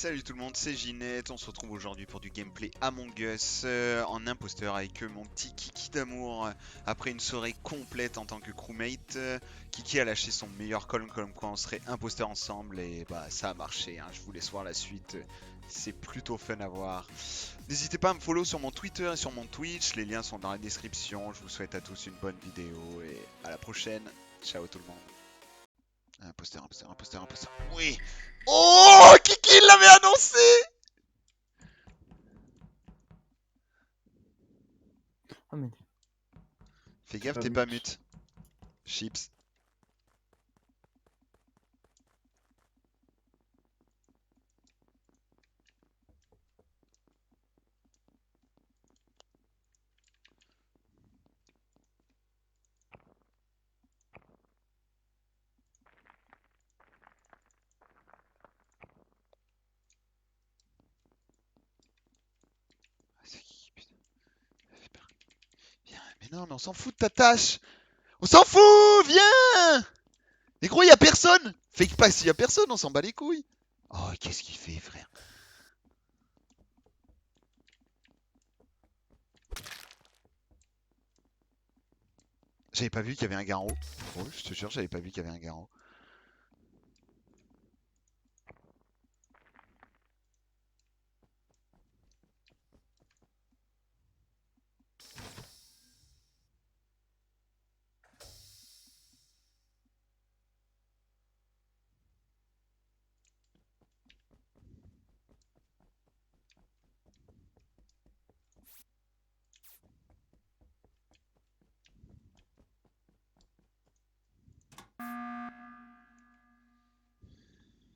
Salut tout le monde, c'est Ginette. On se retrouve aujourd'hui pour du gameplay Among Us en imposteur avec mon petit Kiki d'amour. Après une soirée complète en tant que crewmate, Kiki a lâché son meilleur call comme quoi on serait imposteur ensemble et bah ça a marché. Je vous laisse voir la suite. C'est plutôt fun à voir. N'hésitez pas à me follow sur mon Twitter et sur mon Twitch. Les liens sont dans la description. Je vous souhaite à tous une bonne vidéo et à la prochaine. Ciao tout le monde. Imposteur, imposteur, imposteur, imposteur. Oui. Oh, Kiki l'avait annoncé. Oh mais Fais gaffe, pas t'es pas mute. mute. Chips. C'est qui, putain. Fais peur. Viens, mais non, mais on s'en fout de ta tâche. On s'en fout, viens. Mais gros, y a personne. Fake pas s'il y a personne, on s'en bat les couilles. Oh, qu'est-ce qu'il fait, frère? J'avais pas vu qu'il y avait un gars en haut. Oh, je te jure, j'avais pas vu qu'il y avait un gars en haut.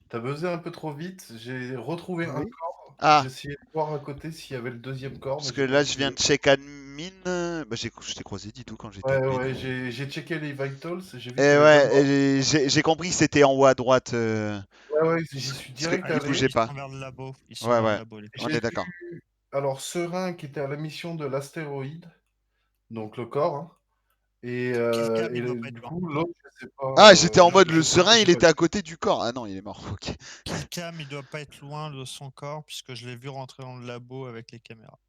T'as buzzé un peu trop vite, j'ai retrouvé un oui. corps. Ah, J'essayais de voir à côté s'il y avait le deuxième corps, parce mais que j'ai pas là, je viens trouvé. de check admin. Bah, je t'ai croisé du tout quand j'étais Ouais, admin. ouais, j'ai checké les vitals, j'ai vu Et qu'il y avait deux ouais, morts. j'ai compris que c'était en haut à droite. Ouais, ouais, j'y suis Parce que direct il allé. bougeait Ils pas. sont vers le labo. Ils sont Ouais, vers le ouais, labo, les on J'ai est mecs. d'accord. vu, alors, Serein qui était à la mission de l'astéroïde, donc le corps, hein, Killcam, et il doit pas du être loin. coup, l'autre, je sais pas, Ah, j'étais en mode je le sais pas serein, il du tout. était à côté du corps. Ah non, il est mort. Ok. Killcam, il doit pas être loin de son corps, puisque je l'ai vu rentrer dans le labo avec les caméras.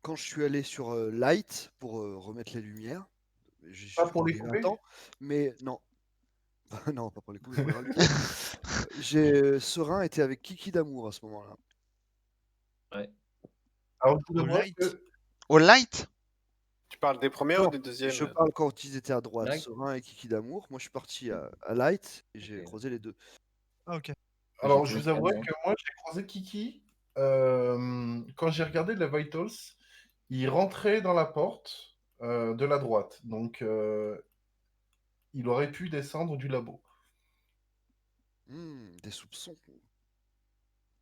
Quand je suis allé sur Light pour remettre les lumières, j'y Pas suis pour pas les arrivé à couper? temps, mais non, non, pas pour les coups, on verra le tour. J'ai Serein était avec Kiki d'amour à ce moment-là. Ouais. Alors, je Au voudrais light, que... Au light? Tu parles des premières ou Non, des deuxièmes? je parle quand ils étaient à droite, Light? Serein et Kiki d'amour. Moi, je suis parti à Light et j'ai Ok. croisé les deux. ah, ok. J'ai Alors, je trouvé vous avouerai Cam, que moi, j'ai croisé Kiki. Quand j'ai regardé les vitals, il rentrait dans la porte de la droite. Donc, il aurait pu descendre du labo. Des soupçons.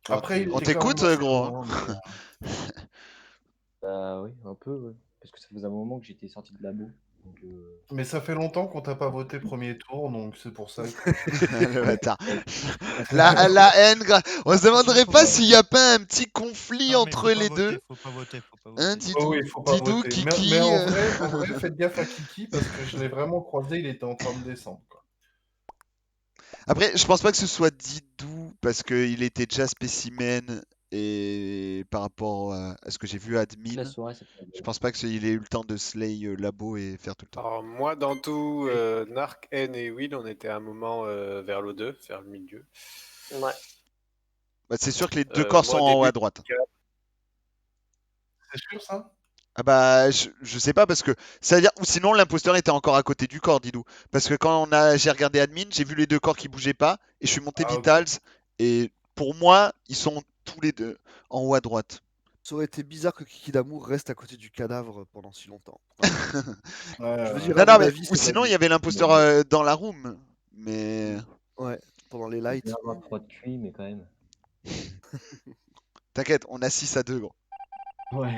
Après, il On était quand même t'écoute, assez gros. loin. Bah oui, un peu, ouais. Parce que ça faisait un moment que j'étais sorti de labo. Donc, Mais ça fait longtemps qu'on t'a pas voté premier tour, donc c'est pour ça que... Le bâtard. eh, La haine. On se demanderait Faut pas pas s'il voter. y a pas un petit conflit Non, mais entre faut pas les voter, deux. faut pas voter, faut pas Hein, voter. Oh oui, Didou, il faut pas Didou, voter. Mais Kiki. en vrai, faites gaffe à Kiki parce que je l'ai vraiment croisé, il était en train de descendre, quoi. Après, je pense pas que ce soit Didou parce qu'il était déjà spécimen et par rapport à ce que j'ai vu toute la admin, soirée, c'était je pense pas qu'il ait eu le temps de slay labo et faire tout le temps. Alors moi, dans tout, Narc, N et Will, on était à un moment vers l'O2, vers le milieu. Ouais. Bah, c'est sûr que les deux corps Moi, sont au en haut début, à droite. C'est sûr, ça? Ah bah je sais pas parce que ça veut dire ou sinon l'imposteur était encore à côté du corps Didou parce que j'ai regardé admin j'ai vu les deux corps qui bougeaient pas et je suis monté Ah, ok. vitals et pour moi ils sont tous les deux en haut à droite. Ça aurait été bizarre que Kiki d'amour reste à côté du cadavre pendant si longtemps. Par contre. Je veux dire, Non à non mon mais avis, ou c'est pas sinon il lui. y avait l'imposteur Mais dans la room mais Ouais, pendant les faut bien lights. avoir 3 de cuit, mais quand même. t'inquiète on a 6 à 2 gros. Ouais.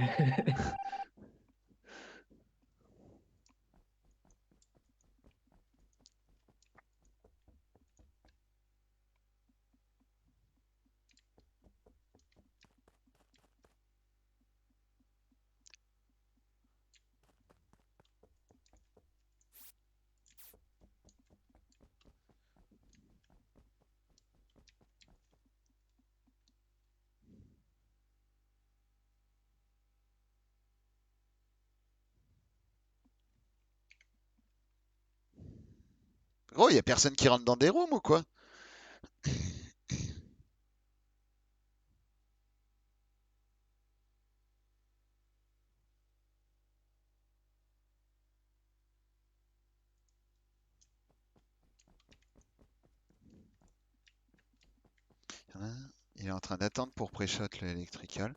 Gros, y a personne qui rentre dans des rooms ou quoi? Il est en train d'attendre pour pré-shot le Electrical.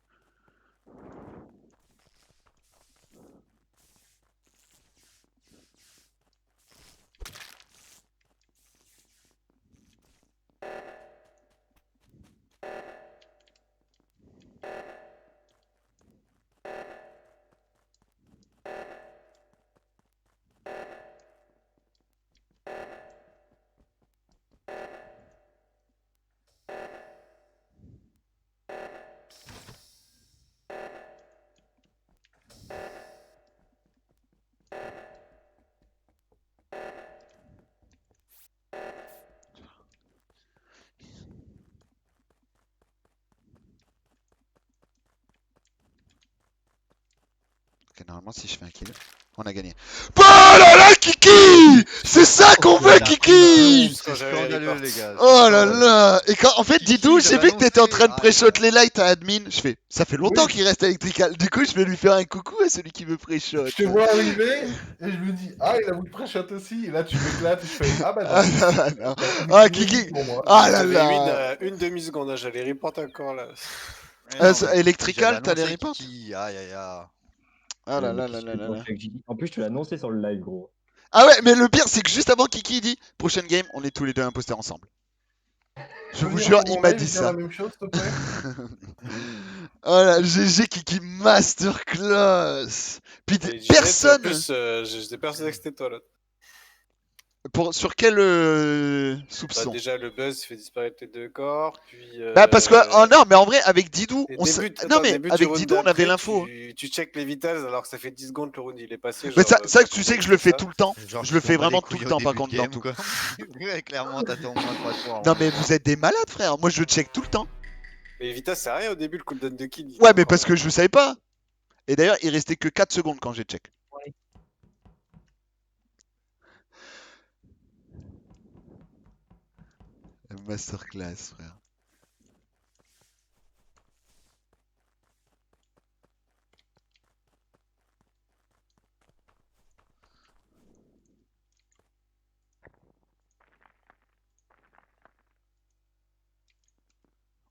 Ok, normalement, si je fais un kill, on a gagné. Oh là là, Kiki! C'est ça qu'on veut, Kiki! Quand C'est j'avais scandaleux, report. les gars. Oh là là! Et quand, en fait, Kiki, Didou, j'ai j'avais vu que t'étais en annoncé. train de Ah, pré-shot là. les lights à admin. Je fais, ça fait longtemps Oui. qu'il reste électrical. Du coup, je vais lui faire un coucou à celui qui veut pré-shot. Je te vois arriver et je me dis, ah, il a voulu pré-shot aussi. Et là, tu m'éclates et je fais, ah bah Ah non. non, non, non. T'as Ah, une Kiki! minute pour moi. Ah là J'avais là! une demi-seconde, hein, j'allais report encore là. Mais non, Ce- mais Kiki, Electrical, j'avais t'as les annoncé reports? Kiki. Aïe, aïe, aïe. Ah là Mais là là qu'est-ce là que là t'en là. fais, Gigi? En plus, je te l'ai annoncé sur le live, gros. Ah ouais, mais le pire, c'est que juste avant Kiki dit prochaine game, on est tous les deux imposteurs ensemble. Je Tu peux vous venir jure, sur il mon m'a live et dit dire la ça. même chose, s'il te plaît? Oh là, GG Kiki Masterclass. Puis Et Ginette, en personne plus, j'étais persuadé que c'était toi là. sur quel Bah, soupçon? déjà, le buzz fait disparaître les deux corps, puis. Bah parce que oh non, mais en vrai avec Didou, Et non attends, mais début du avec round Didou, on avait d'après, l'info. tu check les vitals alors que ça fait 10 secondes que le round il est passé. Mais Genre, ça pas tu qu'on sais ait que je le fait fais ça. tout le temps. Genre, Je tu le t'en fais bats les vraiment tout couilles le au temps par début de contre dans game, tout. quoi. Ouais, clairement, t'attends au moins 3 tours. Non mais vous êtes des malades frère. Moi je check tout le temps. Mais les vitals, c'est rien au début, le cooldown de kill. il est Ouais mais encore parce là. que je savais pas. Et d'ailleurs, il restait que 4 secondes quand j'ai check. Masterclass frère.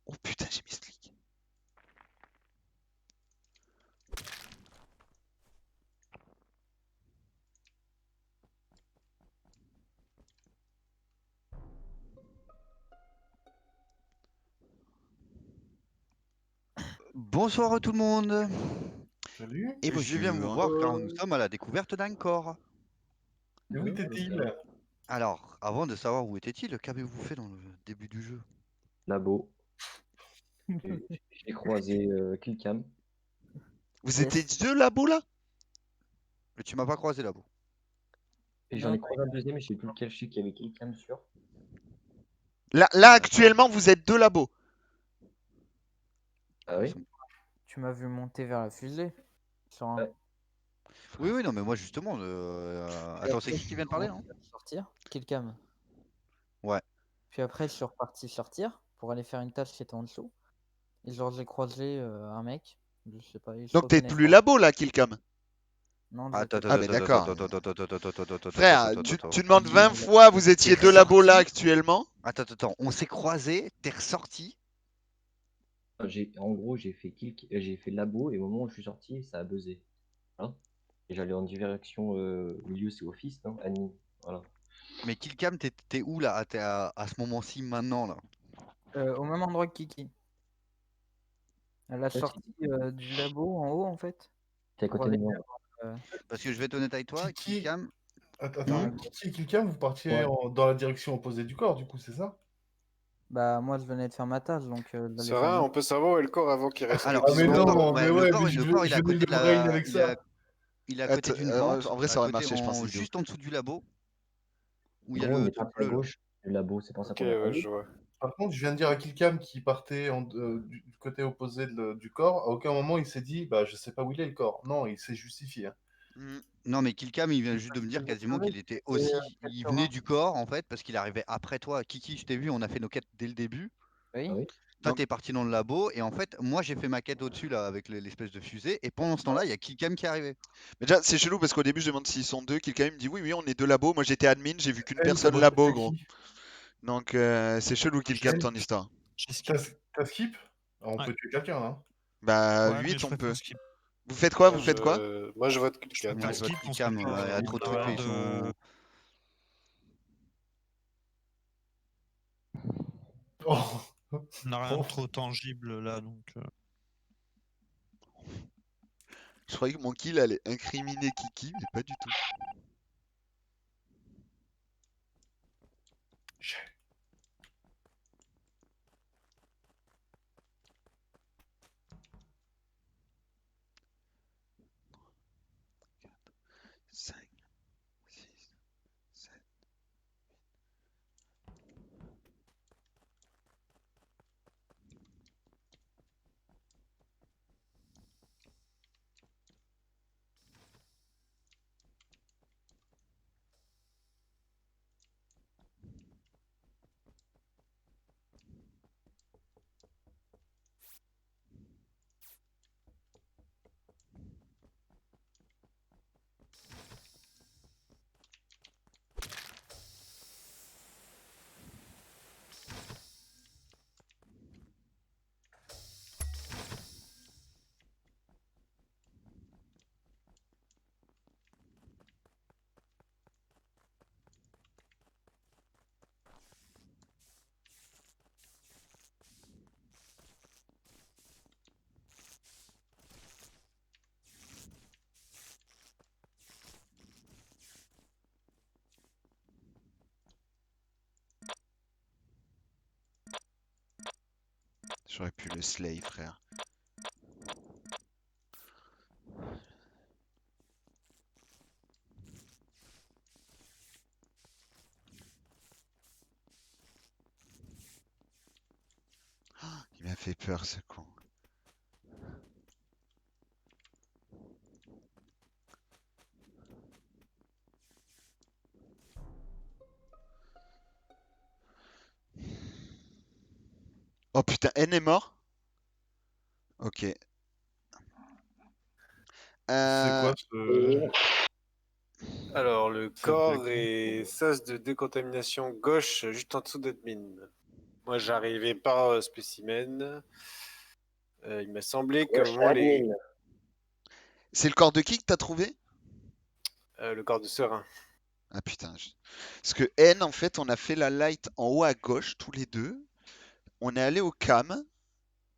Oh putain, j'ai mis ce clic. Bonsoir tout le monde. Salut. Et je viens vous Bonjour. voir car nous sommes à la découverte d'un corps. Et où était-il? Alors, avant de savoir où était-il, qu'avez-vous fait dans le début du jeu? Labo. J'ai croisé Killcam. Vous Yes. étiez deux labos là? Mais tu m'as pas croisé là-bas. Et j'en ai croisé un deuxième, mais je sais plus lequel, je sais qu'il y avait Killcam sur. Là actuellement, vous êtes deux labos. Ah oui? Tu m'as vu monter vers la fusée sur un... Ouais. Oui, non, mais moi justement. Attends, c'est qui vient de parler, non? Sortir, Killcam. Ouais. Puis après, je suis reparti sortir pour aller faire une tâche qui était en dessous. Et genre, j'ai croisé un mec. Je sais pas. je Donc t'es reconnais plus pas. labo là, Killcam. Non, Attends, j'étais Ah, mais d'accord. attends. Frère, tu demandes 20 fois, vous étiez deux labos là actuellement. Attends, on s'est croisés, t'es ressorti. En gros, j'ai fait labo et au moment où je suis sorti, ça a buzzé. Hein, et j'allais en direction milieu, c'est office, non? Admin. Voilà. Mais Killcam, t'es où là t'es à ce moment-ci maintenant là? au même endroit que Kiki. À la Ouais, sortie du labo en haut, en fait. T'es à Pour côté de aller moi. Parce que je vais être honnête avec toi, Kiki. Killcam. Attends, Kiki et quelqu'un, vous partiez Ouais. dans la direction opposée du corps, du coup, c'est ça? Bah, moi, je venais de faire ma tâche, donc d'aller faire Serein, une- on peut savoir où est le corps avant qu'il reste. Alors, Ah, mais le non, corps, mais le ouais, corps, mais le corps, il est à je côté de le brain la. avec ça. Il est à côté d'une vente. En vrai, ça à aurait côté, marché, je pense. Didou. juste en dessous du labo. Où il y a Gros, on le est truc parti à bleu. Là. gauche du labo, c'est pour ça Ok, qu'on a ouais, attendu. je vois. Par contre, je viens de dire à Killcam qui partait du côté opposé du corps, à aucun moment il s'est dit, bah je sais pas où il est le corps. Non, il s'est justifié. Hein. Non, mais Killcam, il vient juste de me dire quasiment qu'il était aussi. Il venait du corps, en fait, parce qu'il arrivait après toi. Kiki, je t'ai vu, on a fait nos quêtes dès le début. Oui. Ah oui. Toi, Donc- t'es parti dans le labo, et en fait, moi, j'ai fait ma quête au-dessus, là, avec l'espèce de fusée, et pendant ce temps-là, il y a Killcam qui est arrivé. Mais déjà, c'est chelou parce qu'au début, je demande s'ils sont deux. Quelqu'un me dit oui, oui, on est deux labos. Moi, j'étais admin, j'ai vu qu'une N, personne t'as labo, voté gros. qui? Donc, c'est chelou Killcam N, ton histoire. J'ai skip. T'as skip? On Ouais. peut tuer quelqu'un, hein. Bah, Ouais, mais 8, je on préfère peut. skip. Vous faites quoi? Vous faites quoi? Moi, je vote Killcam. Moi, je vote skip, on se Killcam, fait il y pas, a trop de on trucs, a ils sont. Oh. On n'a rien Oh. de trop tangible là, donc. Je croyais que mon kill allait incriminer Kiki, mais pas du tout. Cinq, six, sept. J'aurais pu le slay, frère. Ah, il m'a fait peur, ce con. Oh putain, N est mort? Ok. C'est quoi ce... Alors, le Ça corps fait et sas de décontamination gauche, juste en dessous d'admin. Moi, j'arrivais par spécimen. Il m'a semblé que moi, C'est le corps de qui que t'as trouvé? le corps de Serein. Ah putain. Parce que N, en fait, on a fait la light en haut à gauche, tous les deux. On est allé au cam.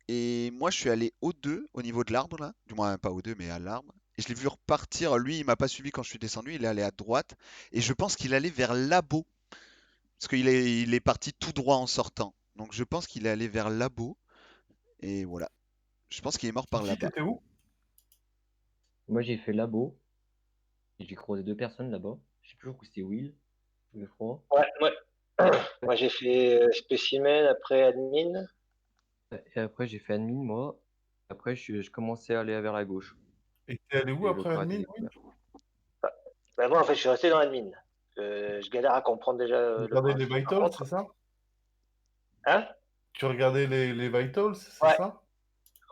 Et moi, je suis allé au 2, au niveau de l'arbre, là. Du moins, pas au 2, mais à l'arbre. Et je l'ai vu repartir. Lui, il m'a pas suivi quand je suis descendu. Il est allé à droite. Et je pense qu'il allait vers labo. Parce il est parti tout droit en sortant. Donc, je pense qu'il est allé vers labo. Et voilà. Je pense qu'il est mort par Kiki, là-bas. t'étais où? Moi, j'ai fait labo. Et j'ai croisé deux personnes là-bas. Je sais plus où c'était Will, je crois. Ouais. Moi, j'ai fait spécimen après admin. Et après, j'ai fait admin, moi. Après, je commençais à aller vers la gauche. Et t'es allé où Et après l'autre a été admin? découvert. Bah, moi, en fait, je suis resté dans admin. Je galère à comprendre déjà Tu le regardais les principe. Par vitals, contre, c'est ça? hein? Tu regardais les vitals, c'est Ouais. ça?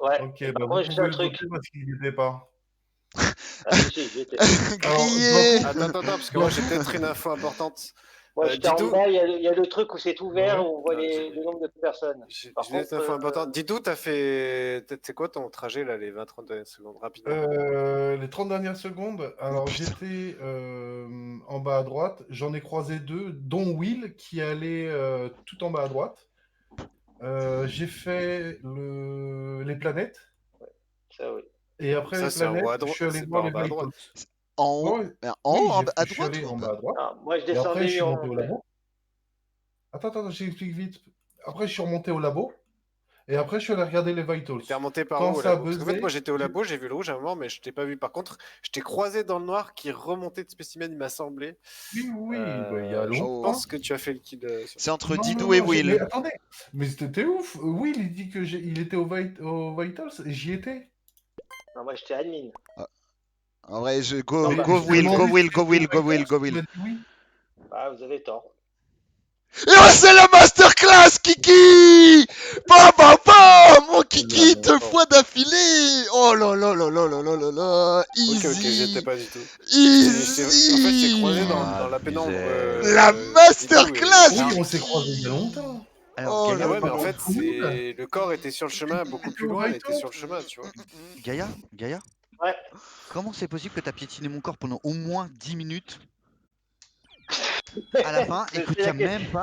Ouais. Ok, Et bah par vous contre, je sais pouvez un le truc. voter parce qu'il n'y était pas. Ah, si, j'y étais. Grillé! Attends, parce que moi, j'ai peut-être une info importante. Moi, j'étais en Didou, bas, il y a le truc où c'est ouvert, Ouais. où on voit Ah, le nombre de personnes. j'ai Par j'ai une contre, info importante. Didou, t'as fait. C'est quoi ton trajet, là, les 20-30 dernières secondes, rapidement? Les 30 dernières secondes, alors putain. j'étais en bas à droite, j'en ai croisé deux, dont Will qui allait tout en bas à droite. J'ai fait les planètes, ça, oui. et après Ça, les c'est en haut à planètes, je droite. suis allé C'est voir pas en les bas à vitals. droite. En haut, Ouais, en oui, haut, à je suis droite allé ou en en bas bas? à droite, Non, moi, je et après descendais je suis mieux en monté au labo. Attends, j'explique vite. Après je suis remonté au labo, et après je suis allé regarder les vitals. T'es remonté par Quand où au ça a labo? Parce qu'en fait, buzzé, moi j'étais au labo, j'ai vu le rouge à un moment, mais je t'ai pas vu. Par contre, je t'ai croisé dans le noir qui remontait de spécimen, il m'a semblé. oui, bah, il y a Je longtemps. pense que tu as fait le kill. C'est entre Non, Didou non, et non, Will. mais attendez, mais c'était ouf. Will, il dit que il était au Vitals et j'y étais. Non, moi, j'étais admin. En vrai, Non, go bah, Will, justement, go vu Will, que go Will, c'était go Will, go tu Will. m'as dit oui. Ah, vous avez tort. Et oh, c'est la masterclass, Kiki! Bam, bam, bam! Mon Kiki, Bon, 2 bon. fois d'affilée! Oh là là là là là là là là! Ok, j'y étais Easy! pas du tout. En fait, je t'ai croisé Easy! dans la pénombre. La masterclass! Oui, on s'est croisés il y a longtemps. Alors, Oh Gaïa, Ah ouais, mais en Pendant fait, le cool. le corps était sur le chemin, beaucoup plus loin, il était sur le chemin, tu vois. Gaïa, Ouais. comment c'est possible que t'as piétiné mon corps pendant au moins 10 minutes à la fin et que C'est tu la as même pas